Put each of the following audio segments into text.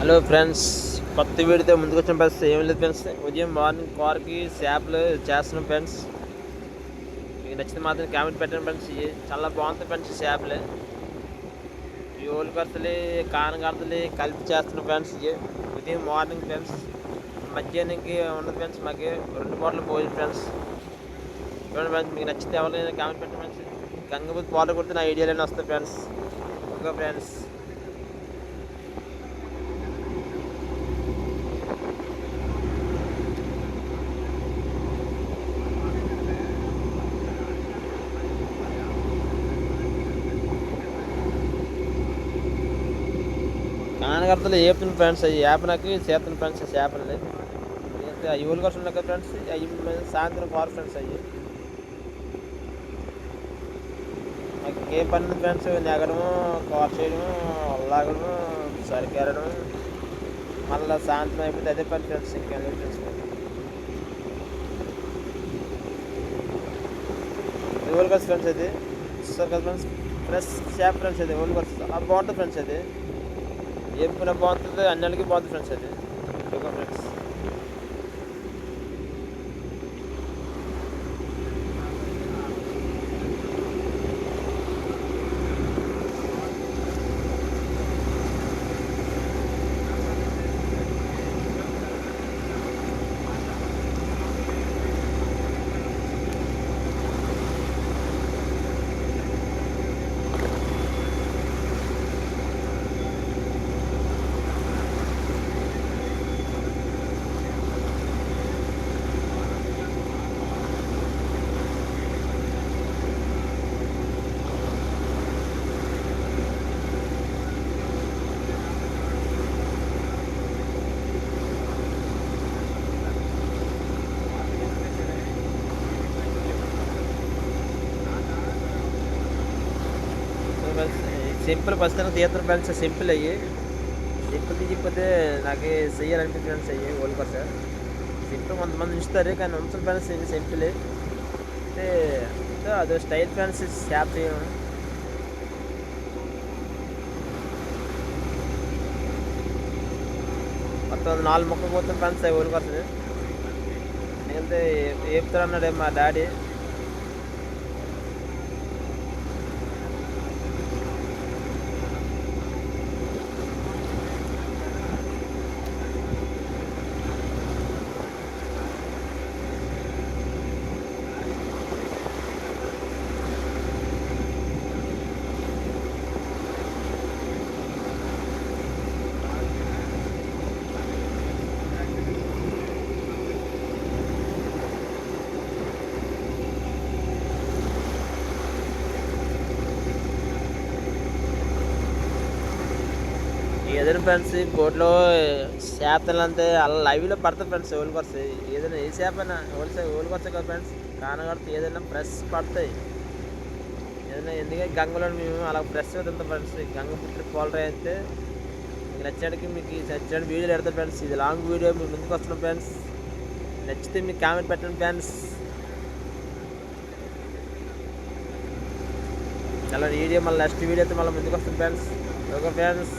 Hello friends, కొత్త వీడియోతో ముందుకు వచ్చిన ఫ్రెండ్స్. ఏం లేదు ఫ్రెండ్స్, ఉదయం మార్నింగ్ కార్కి చేపలు చేస్తున్నాం ఫ్రెండ్స్. మీకు నచ్చితే మాత్రం కామెంట్ పెట్టండి ఫ్రెండ్స్. ఇవి చాలా బాగుంటుంది ఫ్రెండ్స్. చేపలు ఈ ఓళ్ళు కడతలు కానగడతలు కలిపి చేస్తున్నాం ఫ్రెండ్స్. ఇవి ఉదయం మార్నింగ్ ఫ్రెండ్స్. మధ్యాహ్నంకి ఉండదు ఫ్రెండ్స్, మాకు 2 పూటలు భోజనం ఫ్రెండ్స్. చూడండి ఫ్రెండ్స్, మీకు నచ్చితే ఎవరైనా కామెంట్ పెట్టండి ఫ్రెండ్స్. గంగపతి పాలు కొడితే నా ఐడియాలోనే వస్తాయి ఫ్రెండ్స్. Okay friends. కానగడతలు ఏపుతుంది ఫ్రెండ్స్. అవి ఏపనకి చేస్తున్న ఫ్రెండ్స్. చేపలు అవి ఊళ్ళు కోసం ఉన్నాయి కదా ఫ్రెండ్స్. అవి సాయంత్రం కారు ఫ్రెండ్స్. అవి మాకు ఇంకేం పని ఉంది ఫ్రెండ్స్. నెగడము, కార్ చేయడము, లాగడము, సరికేరడం, మళ్ళీ సాయంత్రం అయిపోతే అదే పని ఫ్రెండ్స్. ఇంకేం ఫ్రెండ్స్. ఇది ఊళ్ళు కోసం ఫ్రెండ్స్. అది చూస్తారు కదా ఫ్రెండ్స్, ఫ్రెష్ చేప ఫ్రెండ్స్. అది ఊళ్ళు కోసం బాగుంటుంది ఫ్రెండ్స్. అది ఏపుకునే బాగుంటుంది, అన్నిటికీ బాగుంటుంది ఫ్రెండ్స్. అది ఓకే ఫ్రెండ్స్. సింపుల్ ఫస్ట్ తీర్థం ఫ్రెండ్స్. సింపుల్ అయ్యి సింపుల్ తీయకపోతే నాకు చెయ్యాలనిపించింది ఫ్రెండ్స్. అయ్యి ఓల్డ్ కొత్త సింపుల్ కొంతమంది ఉంచుతారు, కానీ ఉంచాలి ఫ్రెండ్స్. ఇది సింపుల్ అంటే అదో స్టైల్ ఫ్రెండ్స్. షాప్ చేయడం మొత్తం 4 ముక్కలు పోతాం ఫ్రెండ్స్. అవి ఓల్డ్ కొత్తది నేనైతే ఏపుతారు అన్నాడు మా డాడీ. ఏదైనా ఫ్రెండ్స్ బోట్లో చేపలు అంతే అలా లైవ్లో పడతాయి ఫ్రెండ్స్. ఓళ్ళకి వస్తాయి ఏదైనా ఏ చేప అయినా ఓళ్ళకి వస్తాయి కదా ఫ్రెండ్స్. కానగడితే ఏదైనా ఫ్రెష్ పడతాయి. ఏదైనా ఎందుకంటే గంగలో మేము అలా ఫ్రెష్గా తింటాం ఫ్రెండ్స్. గంగ పుట్టి పోలరీ అయితే మీకు నచ్చాడికి మీకు నచ్చిన వీడియోలు పెడతాం ఫ్రెండ్స్. ఇది లాంగ్ వీడియో మీ ముందుకు వస్తున్నాం ఫ్రెండ్స్. నచ్చితే మీకు కామెంట్ పెట్టండి ఫ్రెండ్స్. అలా వీడియో మళ్ళీ నెక్స్ట్ వీడియో అయితే మళ్ళీ ముందుకు వస్తుంది ఫ్రెండ్స్. Okay friends.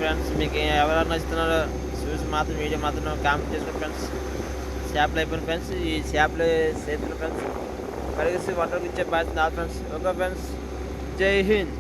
ఫ్రెండ్స్ మీకు ఎవరైనా నచ్చుతున్నారో చూసి మాత్రం వీడియో మాత్రం కామెంట్ చేసుకోండి ఫ్రెండ్స్. చేపలు అయిపోయిన ఫ్రెండ్స్. ఈ చేపలు చేతులు ఫ్రెండ్స్. కడిగేసి వంటలకు ఇచ్చే బాధ్యత నా ఫ్రెండ్స్. ఓకే ఫ్రెండ్స్, జై హింద్.